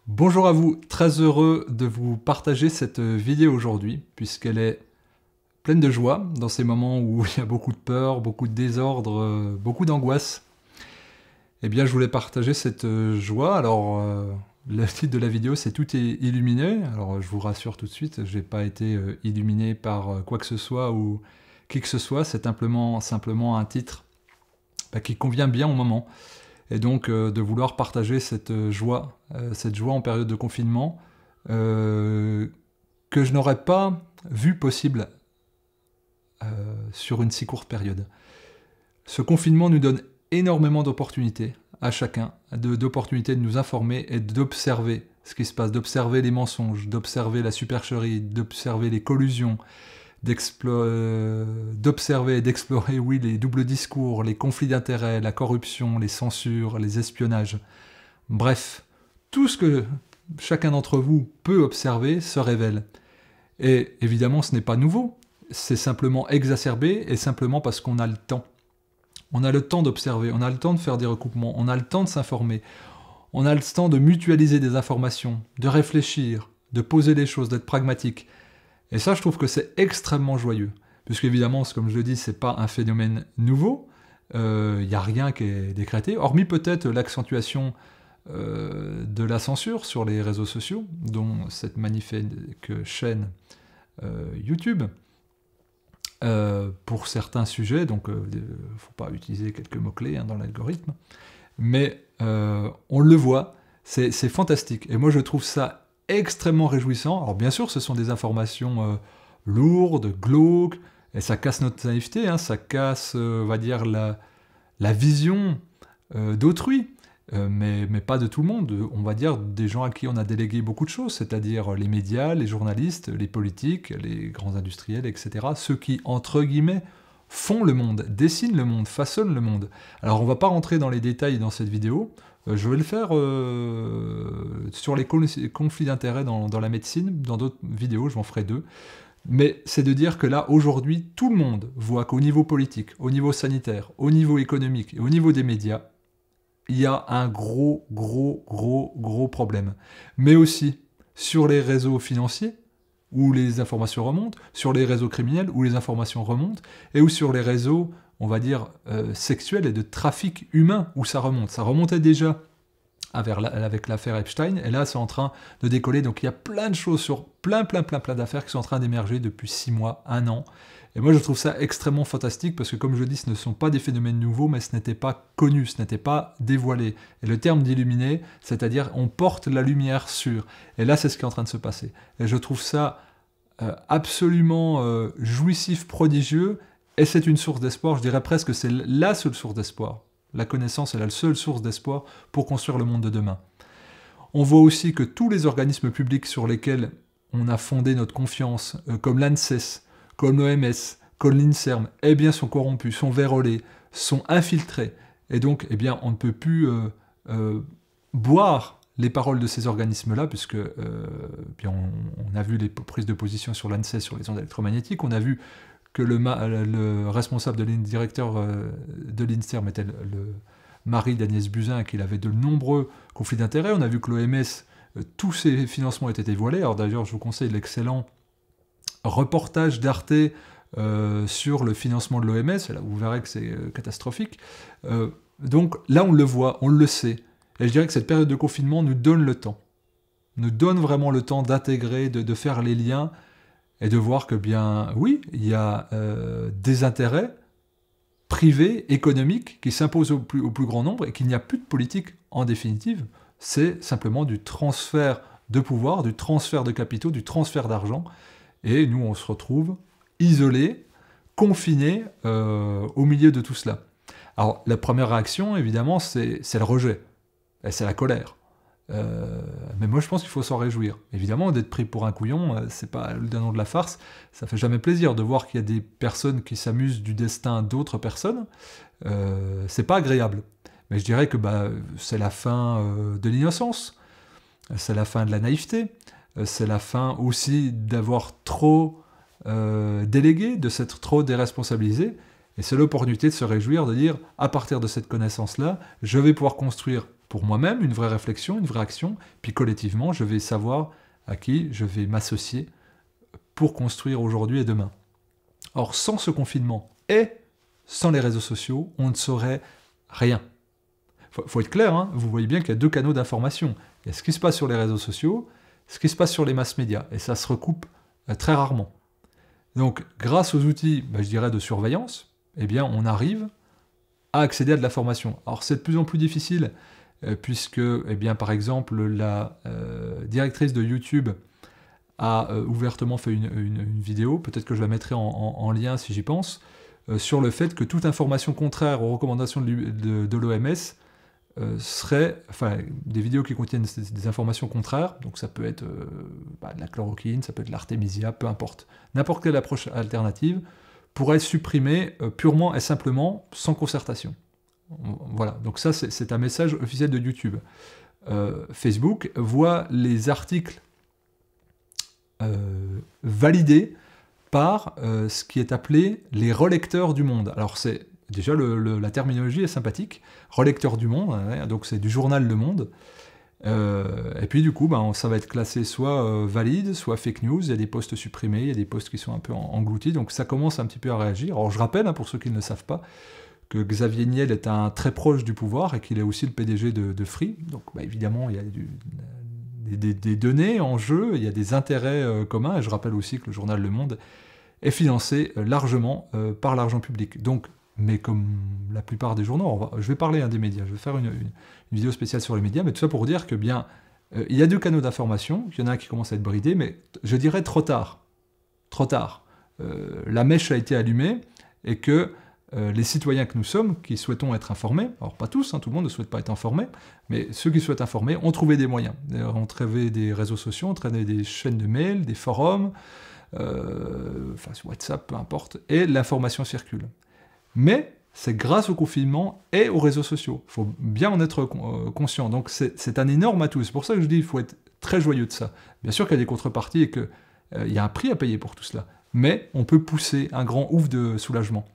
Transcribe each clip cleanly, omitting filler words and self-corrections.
Bonjour à vous, très heureux de vous partager cette vidéo aujourd'hui, puisqu'elle est pleine de joie, dans ces moments où il y a beaucoup de peur, beaucoup de désordre, beaucoup d'angoisse. Eh bien, je voulais partager cette joie. Alors, le titre de la vidéo, c'est « Tout est illuminé ». Alors, je vous rassure tout de suite, je n'ai pas été illuminé par quoi que ce soit ou qui que ce soit, c'est simplement un titre qui convient bien au moment. Et donc de vouloir partager cette joie en période de confinement, que je n'aurais pas vu possible sur une si courte période. Ce confinement nous donne énormément d'opportunités à chacun, d'opportunités de nous informer et d'observer ce qui se passe, d'observer les mensonges, d'observer la supercherie, d'observer les collusions, d'observer et d'explorer, oui, les doubles discours, les conflits d'intérêts, la corruption, les censures, les espionnages. Bref, tout ce que chacun d'entre vous peut observer se révèle. Et évidemment, ce n'est pas nouveau, c'est simplement exacerbé, et simplement parce qu'on a le temps. On a le temps d'observer, on a le temps de faire des recoupements, on a le temps de s'informer, on a le temps de mutualiser des informations, de réfléchir, de poser les choses, d'être pragmatique. Et ça, je trouve que c'est extrêmement joyeux. Puisqu'évidemment, comme je le dis, ce n'est pas un phénomène nouveau. Il n'y a rien qui est décrété, hormis peut-être l'accentuation de la censure sur les réseaux sociaux, dont cette magnifique chaîne YouTube, pour certains sujets, donc il ne faut pas utiliser quelques mots-clés dans l'algorithme, mais on le voit, c'est fantastique. Et moi, je trouve ça extrêmement réjouissant. Alors bien sûr, ce sont des informations lourdes, glauques, et ça casse notre naïveté, ça casse, on va dire, la vision d'autrui, mais pas de tout le monde, on va dire des gens à qui on a délégué beaucoup de choses, c'est-à-dire les médias, les journalistes, les politiques, les grands industriels, etc., ceux qui, entre guillemets, font le monde, dessinent le monde, façonnent le monde. Alors on ne va pas rentrer dans les détails dans cette vidéo, je vais le faire sur les conflits d'intérêts dans la médecine, dans d'autres vidéos, je m'en ferai 2. Mais c'est de dire que là, aujourd'hui, tout le monde voit qu'au niveau politique, au niveau sanitaire, au niveau économique et au niveau des médias, il y a un gros problème. Mais aussi sur les réseaux financiers, où les informations remontent, sur les réseaux criminels, où les informations remontent, et où sur les réseaux, on va dire, sexuels et de trafic humain, où ça remonte. Ça remontait déjà avec l'affaire Epstein, et là c'est en train de décoller, donc il y a plein de choses sur plein d'affaires qui sont en train d'émerger depuis 6 mois, 1 an, et moi je trouve ça extrêmement fantastique, parce que comme je le dis, ce ne sont pas des phénomènes nouveaux, mais ce n'était pas connu, ce n'était pas dévoilé, et le terme d'illuminé, c'est-à-dire on porte la lumière sur, et là c'est ce qui est en train de se passer, et je trouve ça absolument jouissif, prodigieux, et c'est une source d'espoir, je dirais presque que c'est la seule source d'espoir. La connaissance est la seule source d'espoir pour construire le monde de demain. On voit aussi que tous les organismes publics sur lesquels on a fondé notre confiance, comme l'ANSES, comme l'OMS, comme l'INSERM, eh bien sont corrompus, sont vérolés, sont infiltrés. Et donc, eh bien, on ne peut plus boire les paroles de ces organismes-là, puisque bien on a vu les prises de position sur l'ANSES, sur les ondes électromagnétiques, on a vu que le responsable directeur de l'INSERM était le mari d'Agnès Buzyn, qu'il avait de nombreux conflits d'intérêts. On a vu que l'OMS, tous ses financements étaient dévoilés. Alors d'ailleurs, je vous conseille l'excellent reportage d'Arte sur le financement de l'OMS. Là, vous verrez que c'est catastrophique. Donc là, on le voit, on le sait. Et je dirais que cette période de confinement nous donne le temps. Nous donne vraiment le temps d'intégrer, de faire les liens, et de voir que, bien, oui, il y a des intérêts privés, économiques, qui s'imposent au plus grand nombre, et qu'il n'y a plus de politique, en définitive. C'est simplement du transfert de pouvoir, du transfert de capitaux, du transfert d'argent, et nous, on se retrouve isolés, confinés, au milieu de tout cela. Alors, la première réaction, évidemment, c'est le rejet, et c'est la colère. Mais moi je pense qu'il faut s'en réjouir. Évidemment, d'être pris pour un couillon, c'est pas le nom de la farce, ça fait jamais plaisir de voir qu'il y a des personnes qui s'amusent du destin d'autres personnes, c'est pas agréable. Mais je dirais que c'est la fin de l'innocence, c'est la fin de la naïveté, c'est la fin aussi d'avoir trop délégué, de s'être trop déresponsabilisé, et c'est l'opportunité de se réjouir, de dire, à partir de cette connaissance-là, je vais pouvoir construire pour moi-même, une vraie réflexion, une vraie action, puis collectivement, je vais savoir à qui je vais m'associer pour construire aujourd'hui et demain. Or, sans ce confinement et sans les réseaux sociaux, on ne saurait rien. Faut être clair, hein, vous voyez bien qu'il y a deux canaux d'information. Il y a ce qui se passe sur les réseaux sociaux, ce qui se passe sur les masses médias, et ça se recoupe très rarement. Donc, grâce aux outils, je dirais, de surveillance, eh bien, on arrive à accéder à de l'information. Alors, c'est de plus en plus difficile, puisque, eh bien, par exemple, la directrice de YouTube a ouvertement fait une vidéo, peut-être que je la mettrai en lien si j'y pense, sur le fait que toute information contraire aux recommandations de l'OMS serait, enfin, des vidéos qui contiennent des informations contraires, donc ça peut être de la chloroquine, ça peut être l'artémisia, peu importe. N'importe quelle approche alternative pourrait être supprimée purement et simplement, sans concertation. Voilà, donc ça c'est un message officiel de YouTube. Facebook voit les articles validés par ce qui est appelé les relecteurs du monde. Alors c'est déjà la terminologie est sympathique, relecteur du monde, hein, donc c'est du journal Le Monde. Et puis du coup, ça va être classé soit valide, soit fake news. Il y a des posts supprimés, il y a des posts qui sont un peu engloutis, donc ça commence un petit peu à réagir. Alors je rappelle, hein, pour ceux qui ne le savent pas, que Xavier Niel est un très proche du pouvoir et qu'il est aussi le PDG de Free. Donc évidemment, il y a des données en jeu, il y a des intérêts communs, et je rappelle aussi que le journal Le Monde est financé largement par l'argent public. Donc, mais comme la plupart des journaux, je vais parler des médias, je vais faire une vidéo spéciale sur les médias, mais tout ça pour dire que il y a deux canaux d'information, il y en a un qui commence à être bridé, mais je dirais trop tard. Trop tard. La mèche a été allumée, et que les citoyens que nous sommes, qui souhaitons être informés, alors pas tous, hein, tout le monde ne souhaite pas être informé, mais ceux qui souhaitent informer ont trouvé des moyens. On trouvé des réseaux sociaux, on trouvé des chaînes de mails, des forums, sur WhatsApp, peu importe, et l'information circule. Mais c'est grâce au confinement et aux réseaux sociaux. Il faut bien en être conscient. Donc c'est un énorme atout. C'est pour ça que je dis qu'il faut être très joyeux de ça. Bien sûr qu'il y a des contreparties et qu'il y a un prix à payer pour tout cela. Mais on peut pousser un grand ouf de soulagement.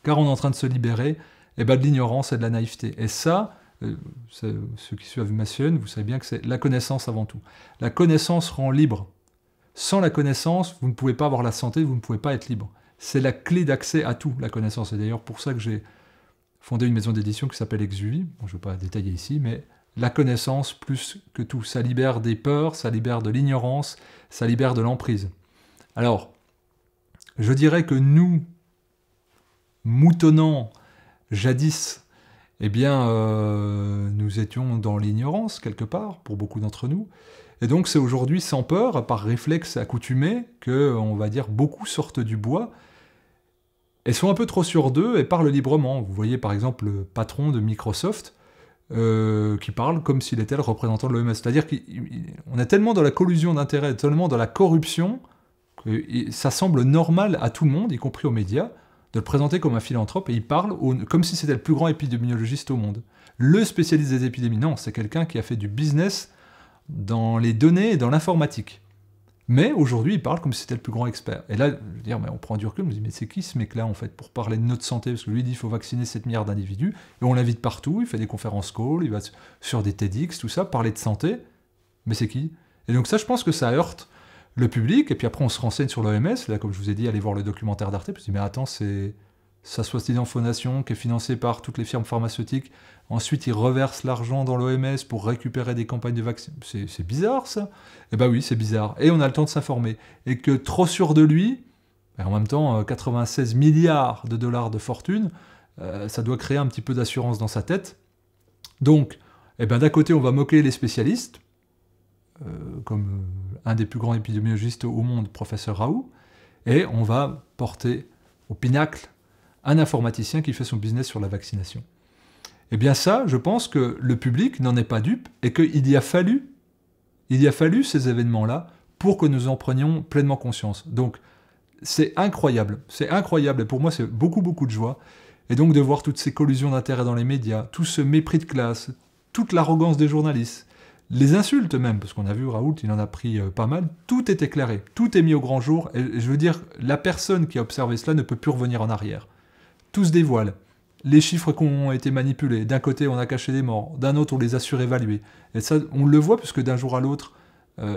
Car on est en train de se libérer de l'ignorance et de la naïveté. Et ça, ceux qui suivent ma chaîne, vous savez bien que c'est la connaissance avant tout. La connaissance rend libre. Sans la connaissance, vous ne pouvez pas avoir la santé, vous ne pouvez pas être libre. C'est la clé d'accès à tout, la connaissance. Et d'ailleurs, pour ça que j'ai fondé une maison d'édition qui s'appelle Exuvie. Bon, je ne vais pas détailler ici, mais la connaissance plus que tout. Ça libère des peurs, ça libère de l'ignorance, ça libère de l'emprise. Alors, je dirais que nous, moutonnant jadis, nous étions dans l'ignorance, quelque part, pour beaucoup d'entre nous. Et donc c'est aujourd'hui sans peur, par réflexe accoutumé, que, on va dire, beaucoup sortent du bois, et sont un peu trop sûrs d'eux et parlent librement. Vous voyez par exemple le patron de Microsoft, qui parle comme s'il était le représentant de l'OMS. C'est-à-dire qu'on est tellement dans la collusion d'intérêts, tellement dans la corruption, que ça semble normal à tout le monde, y compris aux médias, de le présenter comme un philanthrope, et il parle comme si c'était le plus grand épidémiologiste au monde. Le spécialiste des épidémies, non, c'est quelqu'un qui a fait du business dans les données et dans l'informatique. Mais aujourd'hui, il parle comme si c'était le plus grand expert. Et là, je veux dire, on prend du recul, on se dit, mais c'est qui ce mec-là, en fait, pour parler de notre santé? Parce que lui, il dit, il faut vacciner 7 milliards d'individus, et on l'invite partout, il fait des conférences calls, il va sur des TEDx, tout ça, parler de santé. Mais c'est qui? Et donc ça, je pense que ça heurte le public, et puis après, on se renseigne sur l'OMS. Là, comme je vous ai dit, allez voir le documentaire d'Arte, puis je dis, mais attends, c'est sa soi-disant fondation qui est financée par toutes les firmes pharmaceutiques. Ensuite, ils reversent l'argent dans l'OMS pour récupérer des campagnes de vaccins. C'est bizarre, ça? Eh ben oui, c'est bizarre. Et on a le temps de s'informer. Et que trop sûr de lui, en même temps, 96 milliards de dollars de fortune, ça doit créer un petit peu d'assurance dans sa tête. Donc, d'un côté, on va moquer les spécialistes, comme un des plus grands épidémiologistes au monde, professeur Raoult, et on va porter au pinacle un informaticien qui fait son business sur la vaccination. Eh bien ça, je pense que le public n'en est pas dupe, et qu'il y a fallu ces événements-là pour que nous en prenions pleinement conscience. Donc, c'est incroyable, et pour moi c'est beaucoup de joie, et donc de voir toutes ces collusions d'intérêts dans les médias, tout ce mépris de classe, toute l'arrogance des journalistes, les insultes même, parce qu'on a vu Raoult, il en a pris pas mal, tout est éclairé, tout est mis au grand jour, et je veux dire, la personne qui a observé cela ne peut plus revenir en arrière. Tout se dévoile. les chiffres qui ont été manipulés. D'un côté, on a caché des morts, d'un autre, on les a surévalués. Et ça, on le voit, puisque d'un jour à l'autre,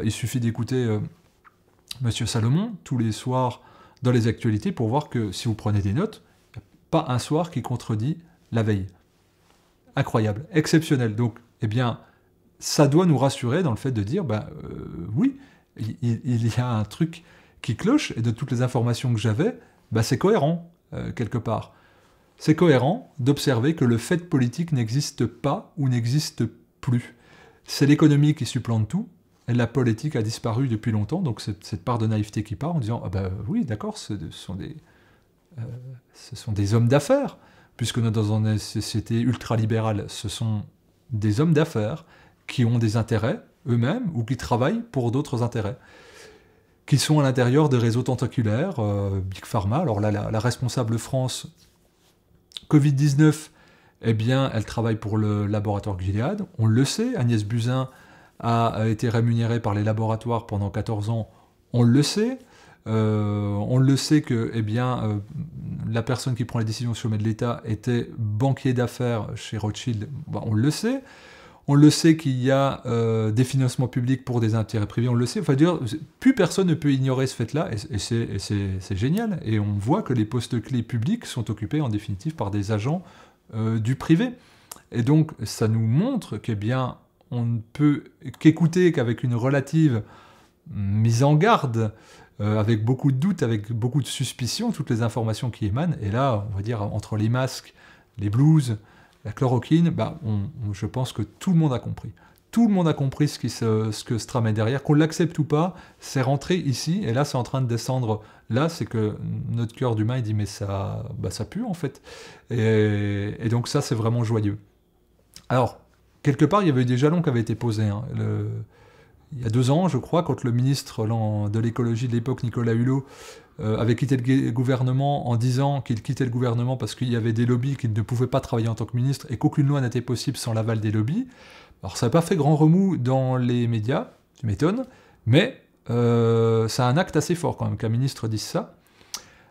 il suffit d'écouter Monsieur Salomon, tous les soirs, dans les actualités, pour voir que, si vous prenez des notes, il n'y a pas un soir qui contredit la veille. Incroyable, exceptionnel. Donc, eh bien, ça doit nous rassurer dans le fait de dire, oui, il y a un truc qui cloche, et de toutes les informations que j'avais, c'est cohérent, quelque part. C'est cohérent d'observer que le fait politique n'existe pas ou n'existe plus. C'est l'économie qui supplante tout, et la politique a disparu depuis longtemps, donc c'est cette part de naïveté qui part en disant « Ah oui, d'accord, ce sont des hommes d'affaires, puisque nous dans une société ultralibérale, ce sont des hommes d'affaires qui ont des intérêts eux-mêmes ou qui travaillent pour d'autres intérêts, qui sont à l'intérieur des réseaux tentaculaires, Big Pharma. Alors là, la responsable France Covid-19, eh bien, elle travaille pour le laboratoire Gilead. On le sait, Agnès Buzyn a été rémunérée par les laboratoires pendant 14 ans. On le sait. On le sait que la personne qui prend les décisions sur le sommet de l'État était banquier d'affaires chez Rothschild. On le sait. On le sait qu'il y a des financements publics pour des intérêts privés, on le sait. Enfin, plus personne ne peut ignorer ce fait-là, et c'est génial. Et on voit que les postes clés publics sont occupés en définitive par des agents du privé. Et donc, ça nous montre on ne peut qu'écouter qu'avec une relative mise en garde, avec beaucoup de doutes, avec beaucoup de suspicions, toutes les informations qui émanent. Et là, on va dire, entre les masques, les blouses, la chloroquine, je pense que tout le monde a compris. Tout le monde a compris ce que se tramait derrière, qu'on l'accepte ou pas, c'est rentré ici, et là c'est en train de descendre. Là, c'est que notre cœur d'humain, il dit mais ça pue en fait. Et donc ça, c'est vraiment joyeux. Alors, quelque part, il y avait eu des jalons qui avaient été posés. Il y a 2 ans, je crois, quand le ministre de l'écologie de l'époque, Nicolas Hulot, avait quitté le gouvernement en disant qu'il quittait le gouvernement parce qu'il y avait des lobbies, qu'il ne pouvait pas travailler en tant que ministre et qu'aucune loi n'était possible sans l'aval des lobbies. Alors ça n'a pas fait grand remous dans les médias, tu m'étonnes, mais ça a un acte assez fort quand même qu'un ministre dise ça.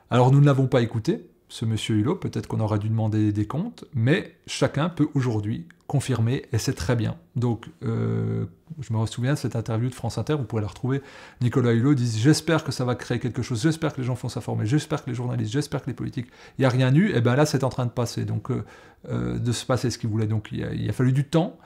Alors nous ne l'avons pas écouté, ce monsieur Hulot, peut-être qu'on aurait dû demander des comptes, mais chacun peut aujourd'hui confirmer, et c'est très bien. Donc, je me souviens de cette interview de France Inter, vous pouvez la retrouver, Nicolas Hulot dit « J'espère que ça va créer quelque chose, j'espère que les gens vont s'informer, j'espère que les journalistes, j'espère que les politiques, il n'y a rien eu, et bien là c'est en train de passer, donc de se passer ce qu'il voulait. Donc il a fallu du temps,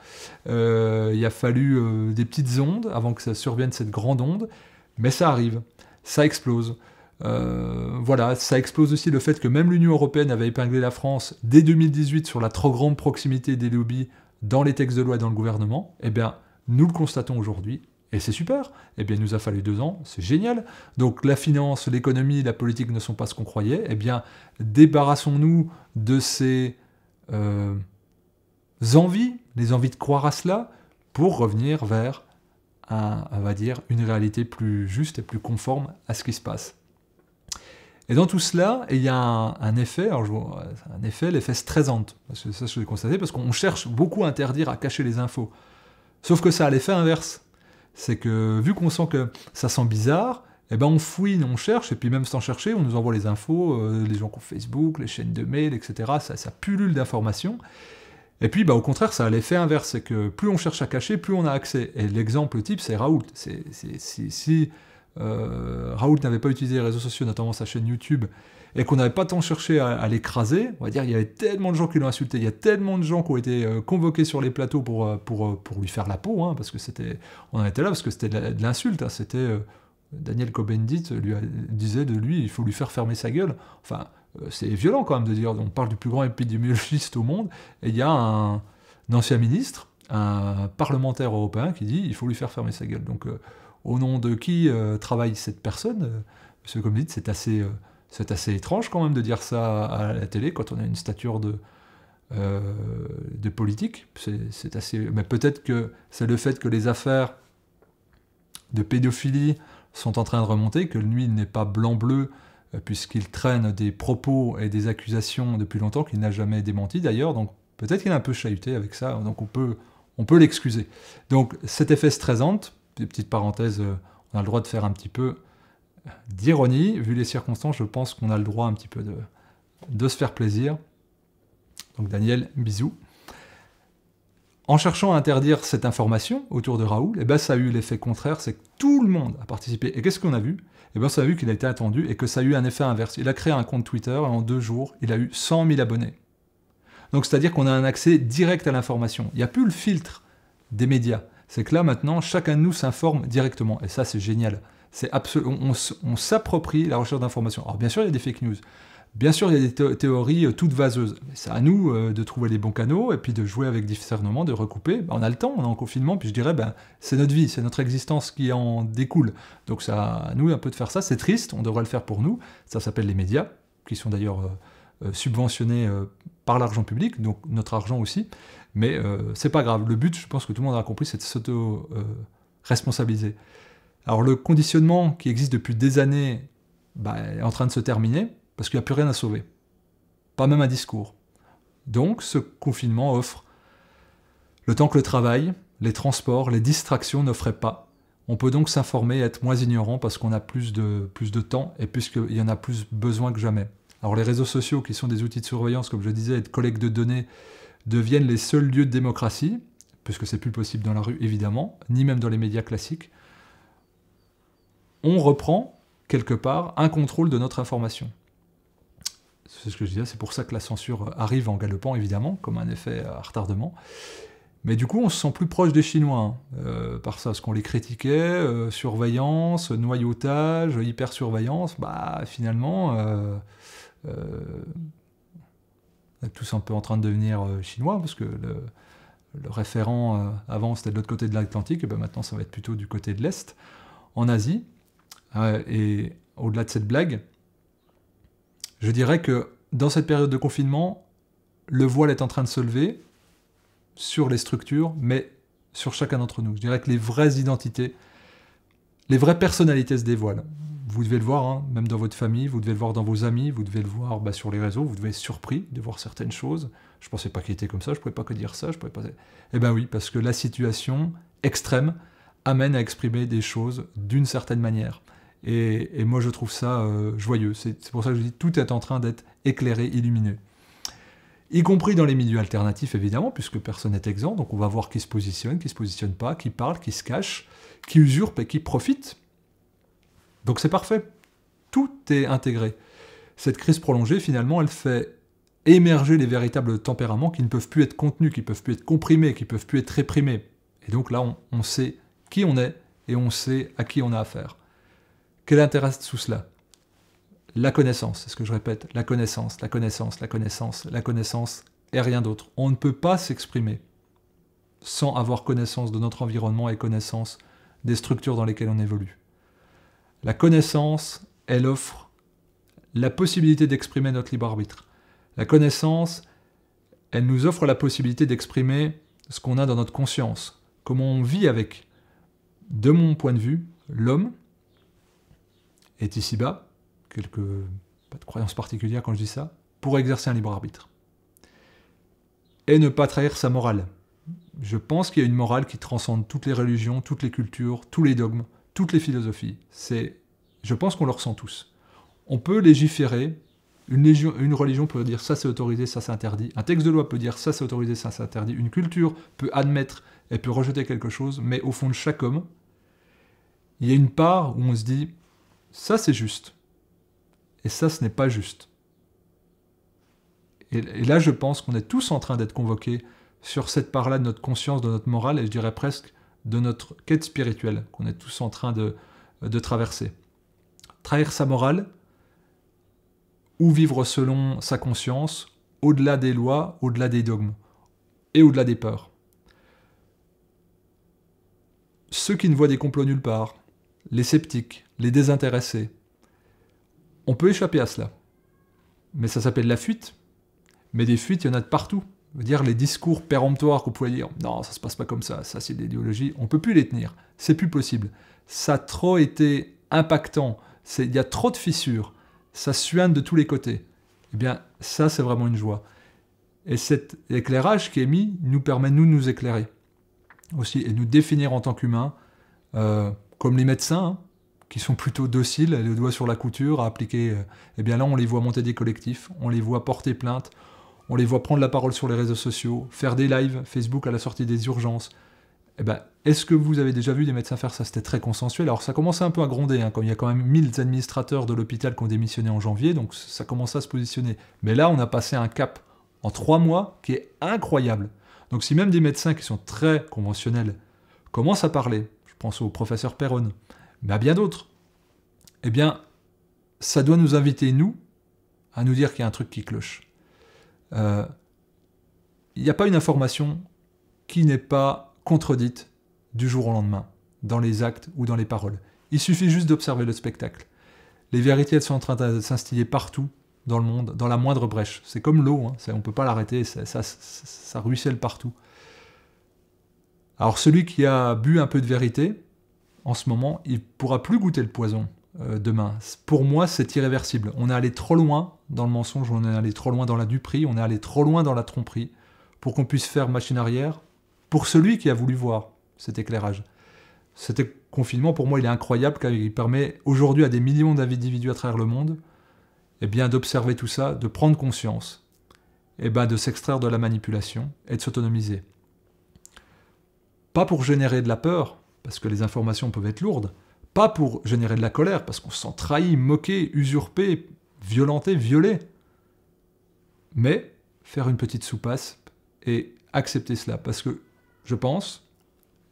il a fallu des petites ondes avant que ça survienne cette grande onde, mais ça arrive, ça explose. Voilà, ça explose aussi le fait que même l'Union européenne avait épinglé la France dès 2018 sur la trop grande proximité des lobbies dans les textes de loi et dans le gouvernement. Eh bien, nous le constatons aujourd'hui, et c'est super. Eh bien, il nous a fallu 2 ans, c'est génial. Donc la finance, l'économie, la politique ne sont pas ce qu'on croyait. Eh bien, débarrassons-nous de ces envies, les envies de croire à cela, pour revenir vers on va dire, une réalité plus juste et plus conforme à ce qui se passe. Et dans tout cela, il y a un effet, l'effet Streisand. Parce que ça, je l'ai constaté, parce qu'on cherche beaucoup à interdire, à cacher les infos. Sauf que ça a l'effet inverse. C'est que, vu qu'on sent que ça sent bizarre, on fouine, on cherche, et puis même sans chercher, on nous envoie les infos, les gens qui ont Facebook, les chaînes de mail, etc. Ça pullule d'informations. Et puis, au contraire, ça a l'effet inverse. C'est que plus on cherche à cacher, plus on a accès. Et l'exemple type, c'est Raoult. Si Raoult n'avait pas utilisé les réseaux sociaux, notamment sa chaîne YouTube, et qu'on n'avait pas tant cherché à l'écraser, on va dire, il y avait tellement de gens qui l'ont insulté, il y a tellement de gens qui ont été convoqués sur les plateaux pour lui faire la peau, parce que on en était là parce que c'était de l'insulte, c'était Daniel Cohn-Bendit disait de lui, il faut lui faire fermer sa gueule. Enfin, c'est violent quand même de dire, on parle du plus grand épidémiologiste au monde, et il y a un ancien ministre, un parlementaire européen qui dit, il faut lui faire fermer sa gueule. Donc, au nom de qui travaille cette personne, M. Cohn-Bendit, c'est assez étrange quand même de dire ça à la télé quand on a une stature de politique. C'est assez. Mais peut-être que c'est le fait que les affaires de pédophilie sont en train de remonter, que lui n'est pas blanc-bleu, puisqu'il traîne des propos et des accusations depuis longtemps qu'il n'a jamais démenti d'ailleurs. Donc peut-être qu'il est un peu chahuté avec ça. Donc on peut l'excuser. Donc cet effet Streisand, petite parenthèse, on a le droit de faire un petit peu d'ironie. Vu les circonstances, je pense qu'on a le droit un petit peu de se faire plaisir. Donc Daniel, bisous. En cherchant à interdire cette information autour de Raoul, eh ben, ça a eu l'effet contraire, c'est que tout le monde a participé. Et qu'est-ce qu'on a vu? Eh ben, ça a vu qu'il a été attendu et que ça a eu un effet inverse. Il a créé un compte Twitter et en 2 jours, il a eu 100 000 abonnés. Donc c'est-à-dire qu'on a un accès direct à l'information. Il n'y a plus le filtre des médias. C'est que là, maintenant, chacun de nous s'informe directement. Et ça, c'est génial. C'est on s'approprie la recherche d'informations. Alors bien sûr, il y a des fake news. Bien sûr, il y a des théories toutes vaseuses. C'est à nous de trouver les bons canaux et puis de jouer avec discernement, de recouper. On a le temps, on est en confinement, puis je dirais, c'est notre vie, c'est notre existence qui en découle. Donc c'est à nous un peu de faire ça. C'est triste, on devrait le faire pour nous. Ça s'appelle les médias, qui sont d'ailleurs subventionnés par l'argent public, donc notre argent aussi. Mais c'est pas grave. Le but, je pense que tout le monde a compris, c'est de s'auto-responsabiliser. Alors le conditionnement qui existe depuis des années est en train de se terminer, parce qu'il n'y a plus rien à sauver. Pas même un discours. Donc, ce confinement offre le temps que le travail, les transports, les distractions n'offraient pas. On peut donc s'informer et être moins ignorant parce qu'on a plus de temps et puisqu'il y en a plus besoin que jamais. Alors, les réseaux sociaux, qui sont des outils de surveillance, comme je disais, et de collecte de données, deviennent les seuls lieux de démocratie, puisque c'est plus possible dans la rue, évidemment, ni même dans les médias classiques. On reprend, quelque part, un contrôle de notre information. C'est ce que je disais, c'est pour ça que la censure arrive en galopant, évidemment, comme un effet à retardement. Mais du coup, on se sent plus proche des Chinois, par ça, parce qu'on les critiquait, surveillance, noyautage, hypersurveillance, finalement, on est tous un peu en train de devenir chinois, parce que le référent avant, c'était de l'autre côté de l'Atlantique, et maintenant, ça va être plutôt du côté de l'Est, en Asie. Et au-delà de cette blague, je dirais que dans cette période de confinement, le voile est en train de se lever sur les structures, mais sur chacun d'entre nous. Je dirais que les vraies identités, les vraies personnalités se dévoilent. Vous devez le voir, même dans votre famille, vous devez le voir dans vos amis, vous devez le voir sur les réseaux, vous devez être surpris de voir certaines choses. Je ne pensais pas qu'il était comme ça, je ne pouvais pas que dire ça, je pouvais pas... Eh bien oui, parce que la situation extrême amène à exprimer des choses d'une certaine manière. Et moi, je trouve ça joyeux. C'est pour ça que je dis tout est en train d'être éclairé, illuminé. Y compris dans les milieux alternatifs, évidemment, puisque personne n'est exempt. Donc on va voir qui se positionne pas, qui parle, qui se cache, qui usurpe et qui profite. Donc c'est parfait. Tout est intégré. Cette crise prolongée, finalement, elle fait émerger les véritables tempéraments qui ne peuvent plus être contenus, qui ne peuvent plus être comprimés, qui ne peuvent plus être réprimés. Et donc là, on sait qui on est et on sait à qui on a affaire. Quel intérêt sous cela? La connaissance, c'est ce que je répète, la connaissance, la connaissance, la connaissance, la connaissance et rien d'autre. On ne peut pas s'exprimer sans avoir connaissance de notre environnement et connaissance des structures dans lesquelles on évolue. La connaissance, elle offre la possibilité d'exprimer notre libre arbitre. La connaissance, elle nous offre la possibilité d'exprimer ce qu'on a dans notre conscience, comment on vit avec. De mon point de vue, l'homme est ici-bas, pas de croyance particulière quand je dis ça, pour exercer un libre arbitre. Et ne pas trahir sa morale. Je pense qu'il y a une morale qui transcende toutes les religions, toutes les cultures, tous les dogmes, toutes les philosophies. Je pense qu'on le ressent tous. On peut légiférer, une religion peut dire ça c'est autorisé, ça c'est interdit, un texte de loi peut dire ça c'est autorisé, ça c'est interdit, une culture peut admettre et peut rejeter quelque chose, mais au fond de chaque homme, il y a une part où on se dit ça c'est juste, et ça ce n'est pas juste. Et là je pense qu'on est tous en train d'être convoqués sur cette part-là de notre conscience, de notre morale, et je dirais presque de notre quête spirituelle, qu'on est tous en train de traverser. Trahir sa morale, ou vivre selon sa conscience, au-delà des lois, au-delà des dogmes, et au-delà des peurs. Ceux qui ne voient des complots nulle part, les sceptiques, les désintéressés, on peut échapper à cela. Mais ça s'appelle la fuite. Mais des fuites, il y en a de partout. Je veux dire, les discours péremptoires qu'on pouvait dire, non, ça se passe pas comme ça c'est de l'idéologie, on peut plus les tenir, c'est plus possible. Ça a trop été impactant, il y a trop de fissures, ça suinte de tous les côtés. Eh bien, ça, c'est vraiment une joie. Et cet éclairage qui est mis nous permet, nous, de nous éclairer aussi, et de nous définir en tant qu'humains, comme les médecins, qui sont plutôt dociles, le doigt sur la couture, à appliquer. Eh bien là, on les voit monter des collectifs, on les voit porter plainte, on les voit prendre la parole sur les réseaux sociaux, faire des lives Facebook à la sortie des urgences. Eh ben, est-ce que vous avez déjà vu des médecins faire ça? C'était très consensuel. Alors ça commençait un peu à gronder, hein, quand il y a quand même 1000 administrateurs de l'hôpital qui ont démissionné en janvier, donc ça commençait à se positionner. Mais là, on a passé un cap en 3 mois qui est incroyable. Donc si même des médecins qui sont très conventionnels commencent à parler, je pense au professeur Perron, mais à bien d'autres, eh bien, ça doit nous inviter, nous, à nous dire qu'il y a un truc qui cloche. Il n'y a pas une information qui n'est pas contredite du jour au lendemain, dans les actes ou dans les paroles. Il suffit juste d'observer le spectacle. Les vérités, elles sont en train de s'instiller partout dans le monde, dans la moindre brèche. C'est comme l'eau, hein, on ne peut pas l'arrêter, ça ruisselle partout. Alors celui qui a bu un peu de vérité, en ce moment, il ne pourra plus goûter le poison demain. Pour moi, c'est irréversible. On est allé trop loin dans le mensonge, on est allé trop loin dans la duperie, on est allé trop loin dans la tromperie, pour qu'on puisse faire machine arrière, pour celui qui a voulu voir cet éclairage. Cet confinement, pour moi, il est incroyable, car il permet aujourd'hui à des millions d'individus à travers le monde eh bien, d'observer tout ça, de prendre conscience, eh ben, de s'extraire de la manipulation et de s'autonomiser. Pas pour générer de la peur, parce que les informations peuvent être lourdes, pas pour générer de la colère, parce qu'on se sent trahi, moqué, usurpé, violenté, violé, mais faire une petite soupasse et accepter cela, parce que je pense,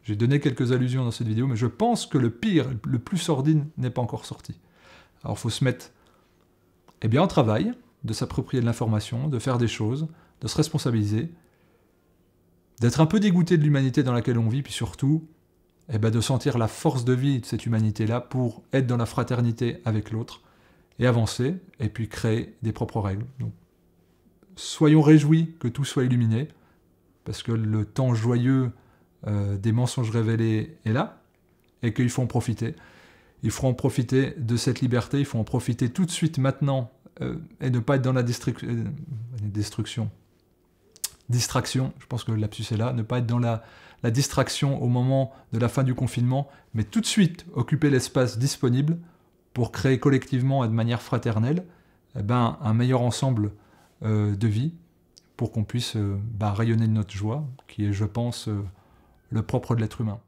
j'ai donné quelques allusions dans cette vidéo, mais je pense que le pire, le plus sordide n'est pas encore sorti. Alors il faut se mettre en travail, de s'approprier de l'information, de faire des choses, de se responsabiliser, d'être un peu dégoûté de l'humanité dans laquelle on vit, puis surtout, de sentir la force de vie de cette humanité-là pour être dans la fraternité avec l'autre, et avancer, et puis créer des propres règles. Donc, soyons réjouis que tout soit illuminé, parce que le temps joyeux des mensonges révélés est là, et qu'il faut en profiter. Il faut en profiter de cette liberté, il faut en profiter tout de suite maintenant, et ne pas être dans la distraction, je pense que le lapsus est là, ne pas être dans la distraction au moment de la fin du confinement, mais tout de suite occuper l'espace disponible pour créer collectivement et de manière fraternelle un meilleur ensemble de vie, pour qu'on puisse rayonner de notre joie, qui est, je pense, le propre de l'être humain.